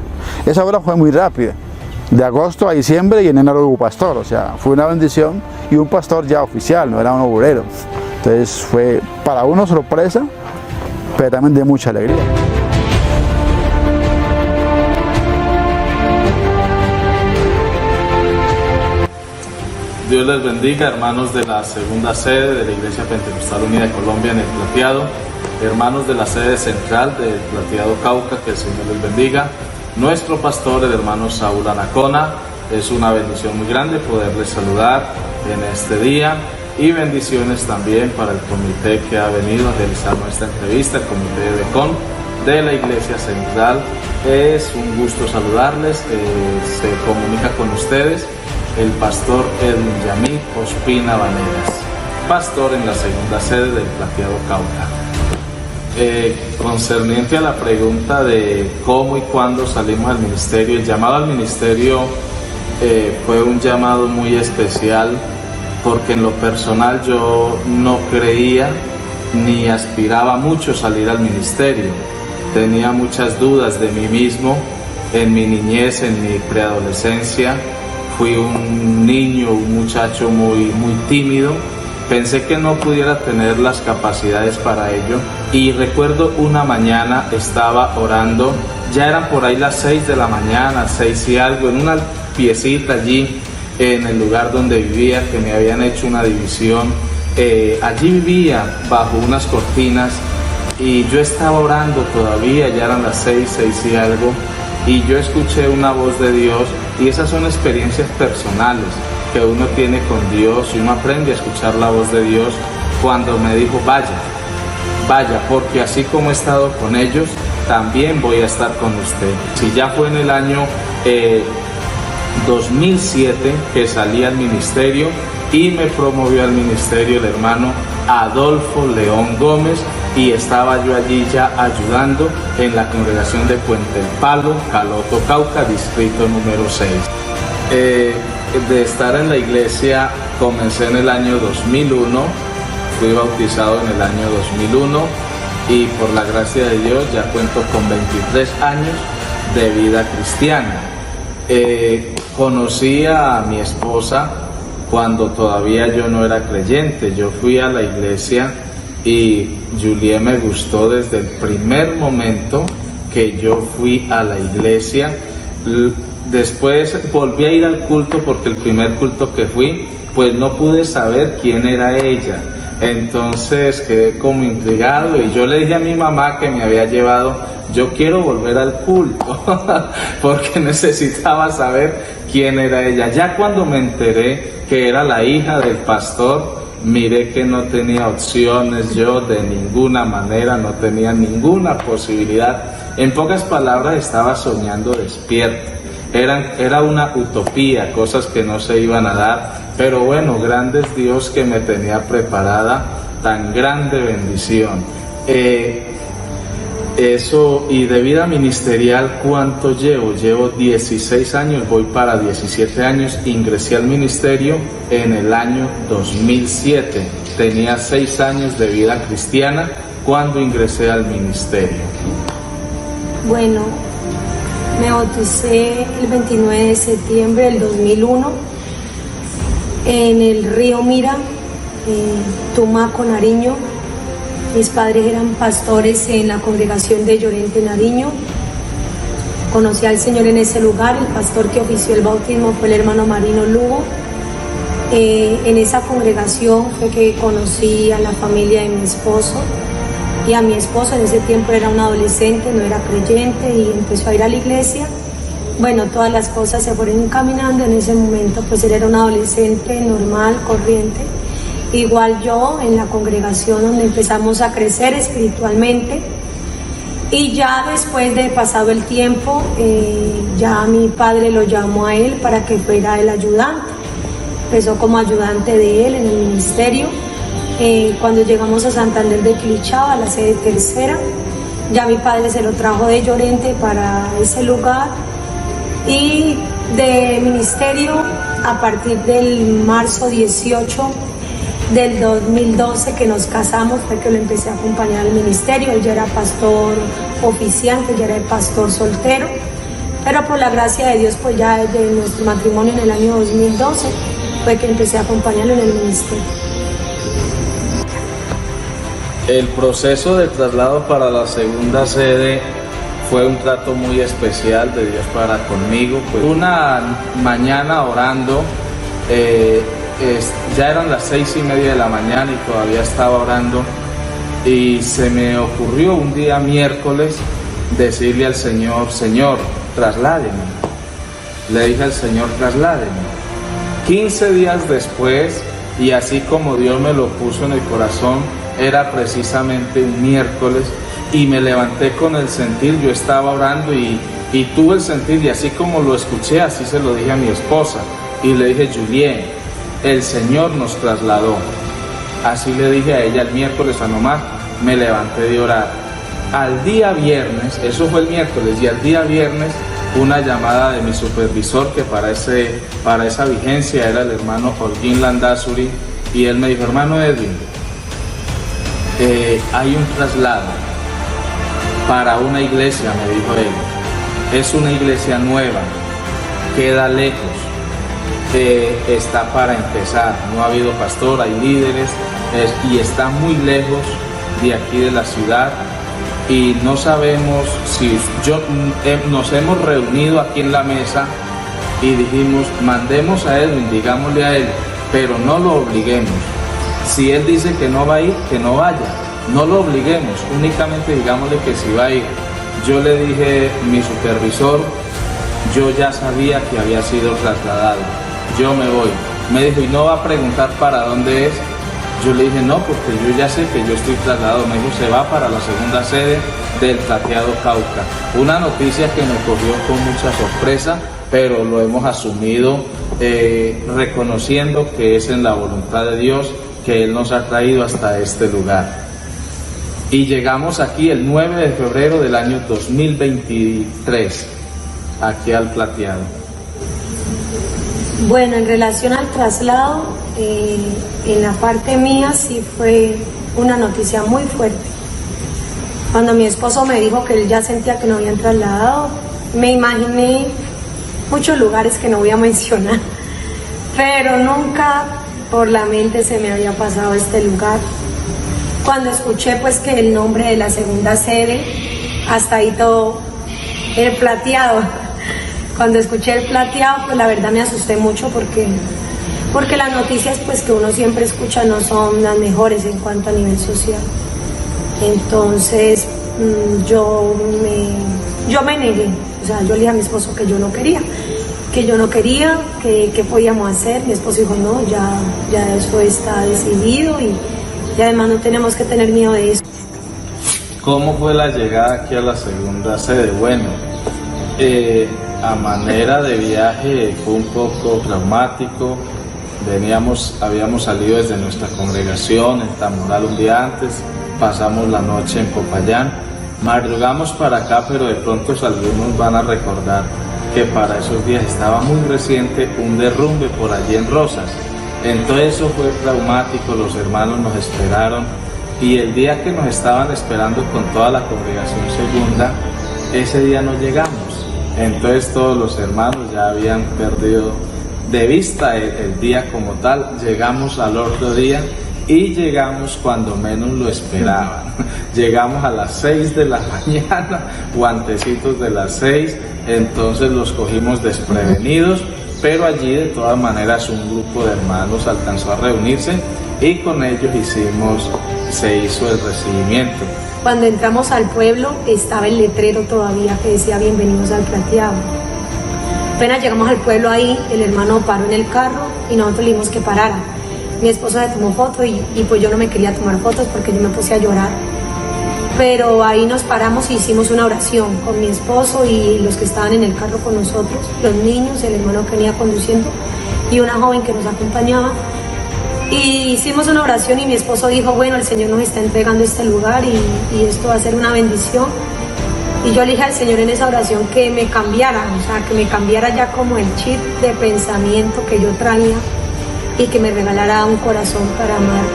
esa obra fue muy rápida. De agosto a diciembre y en enero hubo pastor. O sea, fue una bendición y un pastor ya oficial, no era un obrero. Entonces fue para uno sorpresa, pero también de mucha alegría. Dios les bendiga, hermanos de la segunda sede de la Iglesia Pentecostal Unida de Colombia en el Plateado, hermanos de la sede central del Plateado Cauca, que el Señor les bendiga. Nuestro pastor, el hermano Saúl Anacona, es una bendición muy grande poderles saludar en este día, y bendiciones también para el comité que ha venido a realizar nuestra entrevista, el comité de DECON de la Iglesia Central. Es un gusto saludarles. Se comunica con ustedes el pastor Edwin Yamil Ospina Vanegas, pastor en la segunda sede del Plateado Cauca. Concerniente a la pregunta de cómo y cuándo salimos al ministerio, el llamado al ministerio fue un llamado muy especial, porque en lo personal yo no creía ni aspiraba mucho salir al ministerio. Tenía muchas dudas de mí mismo. En mi niñez, en mi preadolescencia, fui un niño, un muchacho muy tímido. Pensé que no pudiera tener las capacidades para ello, y recuerdo una mañana estaba orando, ya eran por ahí las 6 de la mañana, 6 y algo, en una piecita allí en el lugar donde vivía, que me habían hecho una división. Allí vivía bajo unas cortinas y yo estaba orando todavía, ya eran las 6 y algo, y yo escuché una voz de Dios. Y esas son experiencias personales que uno tiene con Dios, y uno aprende a escuchar la voz de Dios cuando me dijo: vaya, porque así como he estado con ellos, también voy a estar con usted. Si ya fue en el año 2007 que salí al ministerio, y me promovió al ministerio el hermano Adolfo León Gómez, y estaba yo allí ya ayudando en la congregación de Puente El Palo, Caloto, Cauca, distrito número 6. De estar en la iglesia comencé en el año 2001, fui bautizado en el año 2001, y por la gracia de Dios ya cuento con 23 años de vida cristiana. Conocí a mi esposa cuando todavía yo no era creyente. Yo fui a la iglesia y Julie me gustó desde el primer momento que yo fui a la iglesia. Después volví a ir al culto, porque el primer culto que fui, pues no pude saber quién era ella. Entonces quedé como intrigado, y yo le dije a mi mamá que me había llevado: yo quiero volver al culto, porque necesitaba saber quién era ella. Ya cuando me enteré que era la hija del pastor, miré que no tenía opciones, yo de ninguna manera, no tenía ninguna posibilidad. En pocas palabras, estaba soñando despierto. Era una utopía, cosas que no se iban a dar, pero bueno, grande es Dios que me tenía preparada tan grande bendición. Eso, y de vida ministerial, ¿cuánto llevo? Llevo 16 años, voy para 17 años. Ingresé al ministerio en el año 2007. Tenía 6 años de vida cristiana cuando ingresé al ministerio. Bueno, Me bauticé el 29 de septiembre del 2001 en el río Mira, en Tumaco, Nariño. Mis padres eran pastores en la congregación de Llorente, Nariño. Conocí al Señor en ese lugar. El pastor que ofició el bautismo fue el hermano Marino Lugo. En esa congregación fue que conocí a la familia de mi esposo y a mi esposo. En ese tiempo era un adolescente, no era creyente y empezó a ir a la iglesia. Bueno, todas las cosas se fueron encaminando. En ese momento pues él era un adolescente normal, corriente. Igual yo en la congregación donde empezamos a crecer espiritualmente. Y ya después de pasado el tiempo, ya mi padre lo llamó a él para que fuera el ayudante. Empezó como ayudante de él en el ministerio. Cuando llegamos a Santander de Quilichao, a la sede tercera, ya mi padre se lo trajo de Llorente para ese lugar. Y de ministerio, a partir del marzo 18 del 2012 que nos casamos, fue que lo empecé a acompañar al ministerio. Él ya era pastor oficiante, ya era pastor soltero, pero por la gracia de Dios, pues ya desde nuestro matrimonio en el año 2012 fue que empecé a acompañarlo en el ministerio. El proceso de traslado para la segunda sede fue un trato muy especial de Dios para conmigo. Pues una mañana orando, ya eran las 6:30 de la mañana y todavía estaba orando, y se me ocurrió un día miércoles decirle al Señor: Señor, trasládeme. Le dije al Señor: trasládeme. 15 días después, y así como Dios me lo puso en el corazón, era precisamente un miércoles, y me levanté con el sentir. Yo estaba orando y tuve el sentir, y así como lo escuché, así se lo dije a mi esposa, y le dije: Julien, el Señor nos trasladó. Así le dije a ella el miércoles, a nomás me levanté de orar. Al día viernes, eso fue el miércoles, y al día viernes una llamada de mi supervisor, que para esa vigencia era el hermano Holguín Landazuri, y él me dijo: hermano Edwin, hay un traslado para una iglesia, me dijo él. Es una iglesia nueva, queda lejos, está para empezar, no ha habido pastor, hay líderes, y está muy lejos de aquí de la ciudad, y no sabemos si nos hemos reunido aquí en la mesa y dijimos: mandemos a Edwin, digámosle a él, pero no lo obliguemos. Si él dice que no va a ir, que no vaya, no lo obliguemos, únicamente digámosle que sí va a ir. Yo le dije: mi supervisor, yo ya sabía que había sido trasladado, yo me voy. Me dijo: ¿y no va a preguntar para dónde es? Yo le dije: no, porque yo ya sé que yo estoy trasladado. Me dijo: se va para la segunda sede del Plateado Cauca. Una noticia que me cogió con mucha sorpresa, pero lo hemos asumido, reconociendo que es en la voluntad de Dios que Él nos ha traído hasta este lugar. Y llegamos aquí el 9 de febrero del año 2023, aquí al Plateado. Bueno, en relación al traslado, en la parte mía sí fue una noticia muy fuerte. Cuando mi esposo me dijo que él ya sentía que no habían trasladado, me imaginé muchos lugares que no voy a mencionar, pero nunca por la mente se me había pasado este lugar. Cuando escuché pues que el nombre de la segunda sede, hasta ahí todo, el Plateado. Cuando escuché el Plateado, pues la verdad me asusté mucho porque las noticias pues que uno siempre escucha no son las mejores en cuanto a nivel social. Entonces yo me negué, o sea, yo le dije a mi esposo que yo no quería, que podíamos hacer. Mi esposo dijo: no, ya eso está decidido y además no tenemos que tener miedo de eso. ¿Cómo fue la llegada aquí a la segunda sede? Bueno, a manera de viaje fue un poco traumático. Habíamos salido desde nuestra congregación en Tamoral un día antes, pasamos la noche en Popayán, madrugamos para acá, pero de pronto algunos van a recordar que para esos días estaba muy reciente un derrumbe por allí en Rosas. Entonces eso fue traumático, los hermanos nos esperaron, y el día que nos estaban esperando con toda la congregación segunda, ese día no llegamos. Entonces todos los hermanos ya habían perdido de vista el día como tal. Llegamos al otro día y llegamos cuando menos lo esperaban. Llegamos a las 6 de la mañana, guantecitos de las 6, entonces los cogimos desprevenidos, pero allí de todas maneras un grupo de hermanos alcanzó a reunirse y con ellos se hizo el recibimiento. Cuando entramos al pueblo estaba el letrero todavía que decía bienvenidos al Plateado. Apenas llegamos al pueblo ahí, el hermano paró en el carro y nosotros le dijimos que parara. Mi esposo se tomó foto y pues yo no me quería tomar fotos porque yo me puse a llorar. Pero ahí nos paramos y hicimos una oración con mi esposo y los que estaban en el carro con nosotros, los niños, el hermano que venía conduciendo y una joven que nos acompañaba. Y hicimos una oración y mi esposo dijo, bueno, el Señor nos está entregando este lugar y esto va a ser una bendición. Y yo le dije al Señor en esa oración que me cambiara, o sea, que me cambiara ya como el chip de pensamiento que yo traía y que me regalara un corazón para amar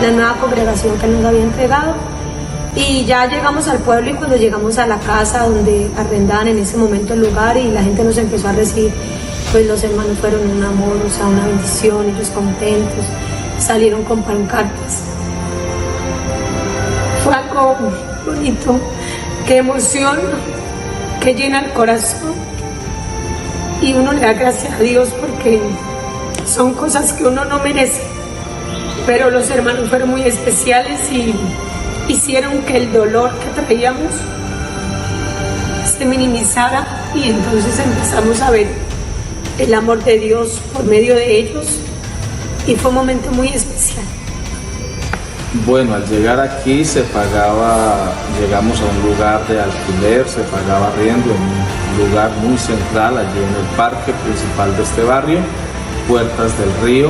la nueva congregación que nos había entregado. Y ya llegamos al pueblo y cuando llegamos a la casa donde arrendaban en ese momento el lugar y la gente nos empezó a recibir, pues los hermanos fueron un amor, o sea, una bendición, ellos contentos, salieron con pancartas. Fue algo muy bonito, qué emoción, que llena el corazón y uno le da gracias a Dios porque son cosas que uno no merece, pero los hermanos fueron muy especiales y hicieron que el dolor que traíamos se minimizara y entonces empezamos a ver el amor de Dios por medio de ellos y fue un momento muy especial. Bueno, al llegar aquí llegamos a un lugar de alquiler, se pagaba arriendo en un lugar muy central, allí en el parque principal de este barrio, Puertas del Río,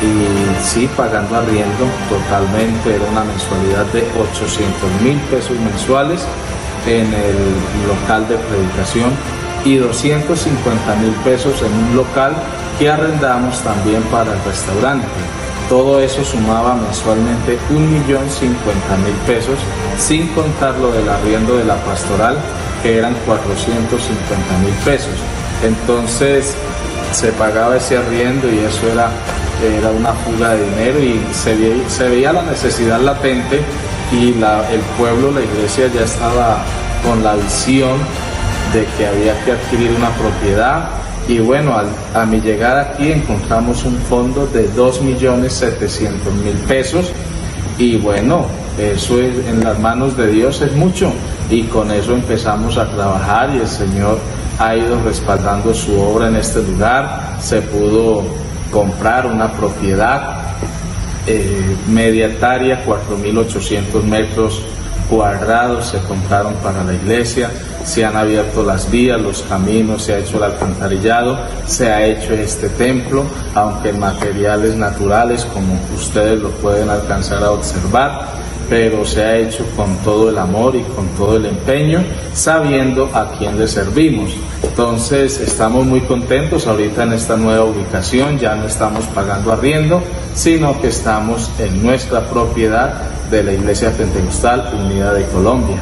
y sí, pagando arriendo totalmente, era una mensualidad de 800.000 pesos mensuales en el local de predicación y 250.000 pesos en un local que arrendamos también para el restaurante. Todo eso sumaba mensualmente 1.050.000 pesos, sin contar lo del arriendo de la pastoral, que eran 450.000 pesos. Entonces se pagaba ese arriendo y eso era una fuga de dinero y se veía la necesidad latente y el pueblo, la iglesia ya estaba con la visión de que había que adquirir una propiedad. Y bueno, a mi llegada aquí encontramos un fondo de 2.700.000 pesos y bueno, eso en las manos de Dios es mucho y con eso empezamos a trabajar y el Señor ha ido respaldando su obra en este lugar. Se pudo comprar una propiedad media hectárea, 4.800 metros cuadrados se compraron para la iglesia. Se han abierto las vías, los caminos, se ha hecho el alcantarillado, se ha hecho este templo, aunque en materiales naturales, como ustedes lo pueden alcanzar a observar, pero se ha hecho con todo el amor y con todo el empeño, sabiendo a quién le servimos. Entonces estamos muy contentos ahorita en esta nueva ubicación, ya no estamos pagando arriendo, sino que estamos en nuestra propiedad de la Iglesia Pentecostal Unida de Colombia.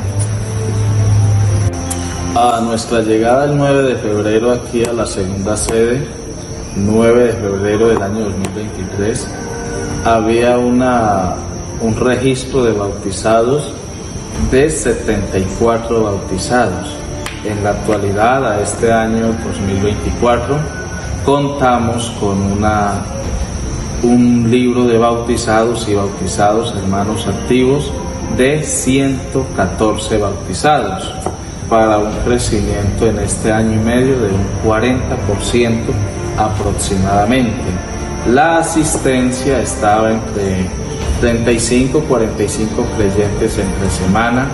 A nuestra llegada el 9 de febrero aquí a la segunda sede, 9 de febrero del año 2023, había un registro de bautizados de 74 bautizados. En la actualidad, a este año 2024, contamos con un libro de bautizados y bautizados hermanos activos de 114 bautizados, para un crecimiento en este año y medio de un 40% aproximadamente. La asistencia estaba entre 35 y 45 creyentes entre semana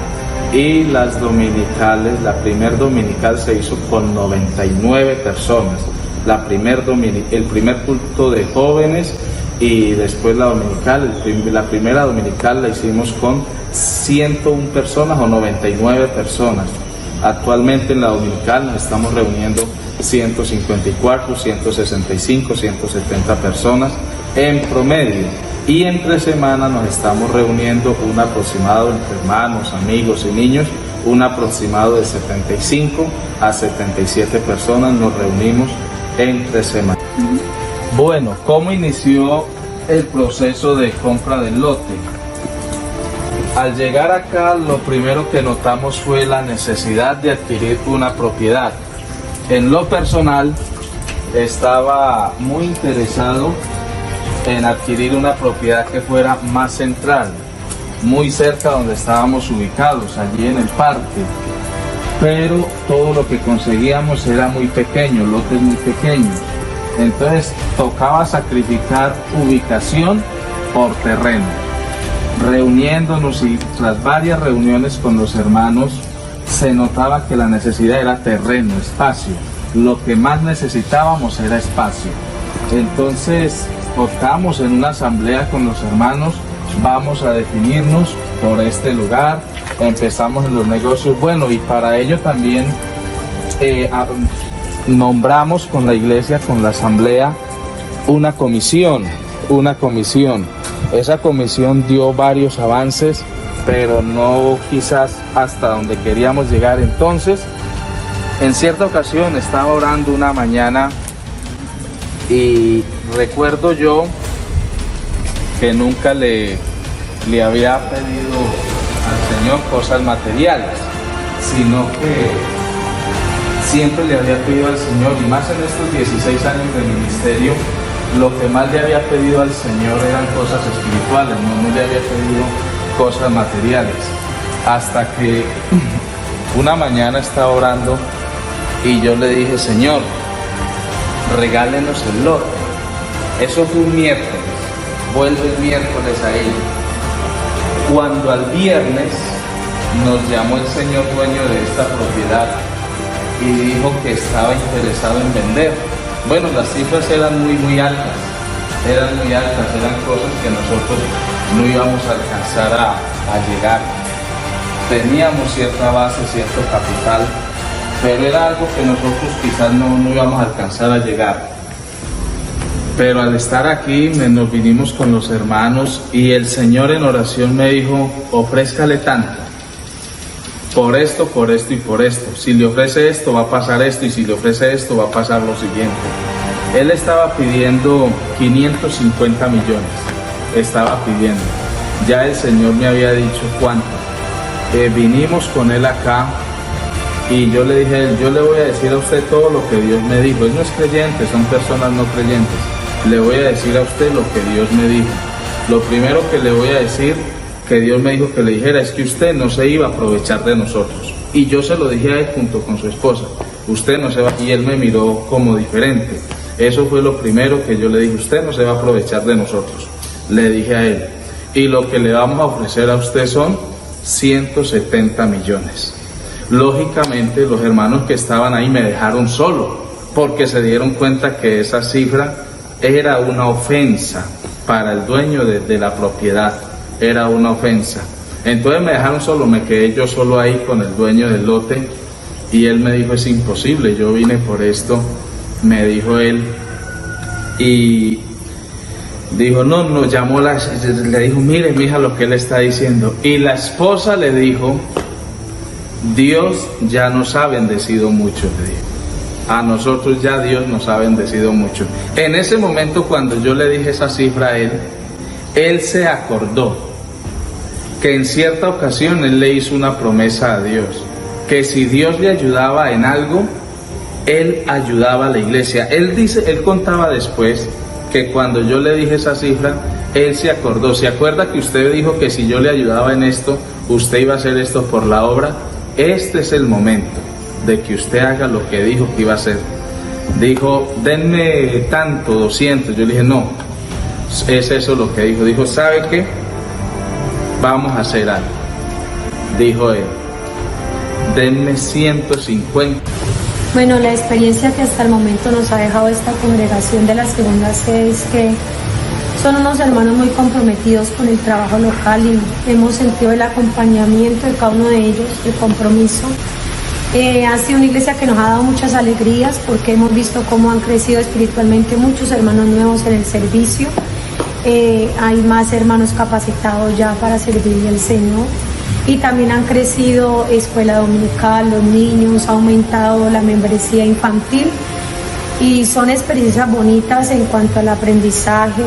y las dominicales, la primer dominical se hizo con 99 personas, el primer culto de jóvenes y después la dominical, la primera dominical la hicimos con 101 personas o 99 personas. Actualmente en la dominical nos estamos reuniendo 154, 165, 170 personas en promedio. Y entre semana nos estamos reuniendo un aproximado entre hermanos, amigos y niños un aproximado de 75 a 77 personas nos reunimos entre semanas. Bueno, ¿cómo inició el proceso de compra del lote? Al llegar acá, lo primero que notamos fue la necesidad de adquirir una propiedad. En lo personal, estaba muy interesado en adquirir una propiedad que fuera más central, muy cerca donde estábamos ubicados, allí en el parque. Pero todo lo que conseguíamos era muy pequeño, lotes muy pequeños. Entonces tocaba sacrificar ubicación por terreno. Reuniéndonos y tras varias reuniones con los hermanos, se notaba que la necesidad era terreno, espacio. Lo que más necesitábamos era espacio. Entonces optamos en una asamblea con los hermanos, vamos a definirnos por este lugar, empezamos en los negocios. Bueno, y para ello también nombramos con la iglesia, con la asamblea, una comisión. Esa comisión dio varios avances, pero no quizás hasta donde queríamos llegar. Entonces, en cierta ocasión estaba orando una mañana y recuerdo yo que nunca le había pedido al Señor cosas materiales, sino que siempre le había pedido al Señor, y más en estos 16 años de ministerio, lo que más le había pedido al Señor eran cosas espirituales, no le había pedido cosas materiales. Hasta que una mañana estaba orando y yo le dije: Señor, regálenos el lote. Eso fue un miércoles, vuelve el miércoles ahí. Cuando al viernes nos llamó el señor dueño de esta propiedad y dijo que estaba interesado en vender. Bueno, las cifras eran muy altas, eran cosas que nosotros no íbamos a alcanzar a llegar. Teníamos cierta base, cierto capital, pero era algo que nosotros quizás no íbamos a alcanzar a llegar. Pero al estar aquí nos vinimos con los hermanos y el Señor en oración me dijo: ofrézcale tanto, por esto y por esto. Si le ofrece esto, va a pasar esto, y si le ofrece esto, va a pasar lo siguiente. Él estaba pidiendo 550 millones, estaba pidiendo. Ya el Señor me había dicho cuánto. Vinimos con él acá y yo le dije a él: yo le voy a decir a usted todo lo que Dios me dijo. Él no es creyente, son personas no creyentes. Le voy a decir a usted lo que Dios me dijo. Lo primero que le voy a decir que Dios me dijo que le dijera es que usted no se iba a aprovechar de nosotros. Y yo se lo dije a él junto con su esposa: usted no se va. Y él me miró como diferente. Eso fue lo primero que yo le dije: usted no se va a aprovechar de nosotros. Le dije a él: y lo que le vamos a ofrecer a usted son 170 millones. Lógicamente los hermanos que estaban ahí me dejaron solo, porque se dieron cuenta que esa cifra era una ofensa para el dueño de la propiedad, era una ofensa. Entonces me dejaron solo, me quedé yo solo ahí con el dueño del lote y él me dijo: es imposible, yo vine por esto, me dijo él. Y dijo: no, llamó le dijo: mire, mija, lo que él está diciendo. Y la esposa le dijo: Dios ya nos ha bendecido mucho, le dijo. A nosotros ya Dios nos ha bendecido mucho. En ese momento, cuando yo le dije esa cifra a él se acordó que en cierta ocasión él le hizo una promesa a Dios, que si Dios le ayudaba en algo, él ayudaba a la iglesia. Él contaba después que cuando yo le dije esa cifra, él se acordó. ¿Se acuerda que usted dijo que si yo le ayudaba en esto, usted iba a hacer esto por la obra? Este es el momento de que usted haga lo que dijo que iba a hacer. Dijo: denme tanto, 200. Yo le dije: no, es eso lo que dijo. Dijo: ¿sabe qué? Vamos a hacer algo. Dijo él: denme 150. Bueno, la experiencia que hasta el momento nos ha dejado esta congregación de la segunda sede es que son unos hermanos muy comprometidos con el trabajo local y hemos sentido el acompañamiento de cada uno de ellos, el compromiso. Ha sido una iglesia que nos ha dado muchas alegrías porque hemos visto cómo han crecido espiritualmente muchos hermanos nuevos en el servicio. Hay más hermanos capacitados ya para servir al Señor. Y también han crecido escuela dominical, los niños, ha aumentado la membresía infantil y son experiencias bonitas en cuanto al aprendizaje,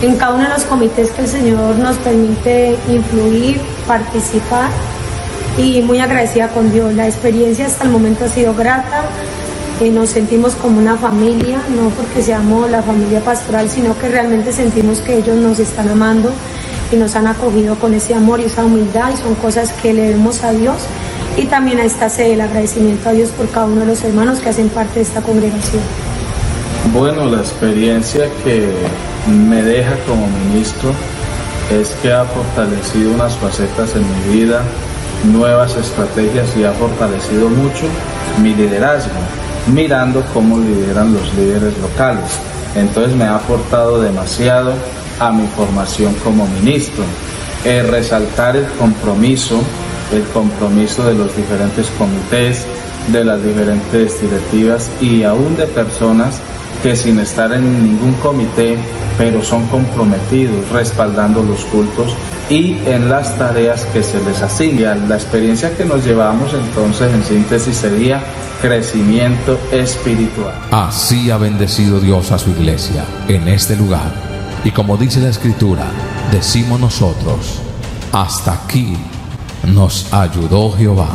en cada uno de los comités que el Señor nos permite influir, participar, y muy agradecida con Dios. La experiencia hasta el momento ha sido grata, nos sentimos como una familia, no porque seamos la familia pastoral, sino que realmente sentimos que ellos nos están amando y nos han acogido con ese amor y esa humildad, y son cosas que le debemos a Dios, y también a esta sede, el agradecimiento a Dios por cada uno de los hermanos que hacen parte de esta congregación. Bueno, la experiencia que me deja como ministro es que ha fortalecido unas facetas en mi vida, nuevas estrategias, y ha fortalecido mucho mi liderazgo, mirando cómo lideran los líderes locales. Entonces me ha aportado demasiado a mi formación como ministro. Resaltar el compromiso de los diferentes comités, de las diferentes directivas y aún de personas que sin estar en ningún comité, pero son comprometidos respaldando los cultos y en las tareas que se les asignan. La experiencia que nos llevamos entonces en síntesis sería crecimiento espiritual. Así ha bendecido Dios a su iglesia en este lugar. Y como dice la Escritura, decimos nosotros, hasta aquí nos ayudó Jehová.